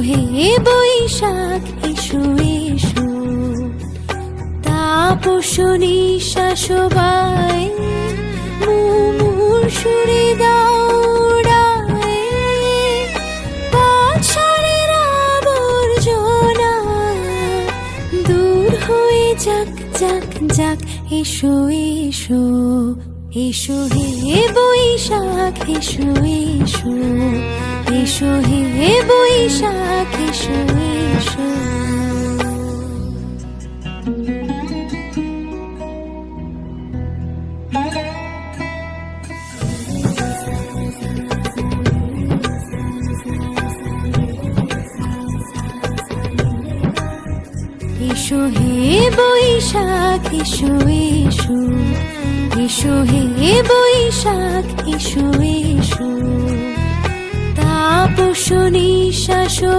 হে বৈশাখ এসো এসো, তাপস নিঃশ্বাস বায় মুমুর সুরে দাও উড়ায়, পাছরের আবর্জনা দূর হয়ে যাক যাক যাক। এসো এসো এসো হে বৈশাখ এসো এসো, এসো হে বৈশাখ এসো এসো। এসো হে বৈশাখ এসো এসো, এসো হে বৈশাখ এসো এসো, তাপস নিঃশ্বাস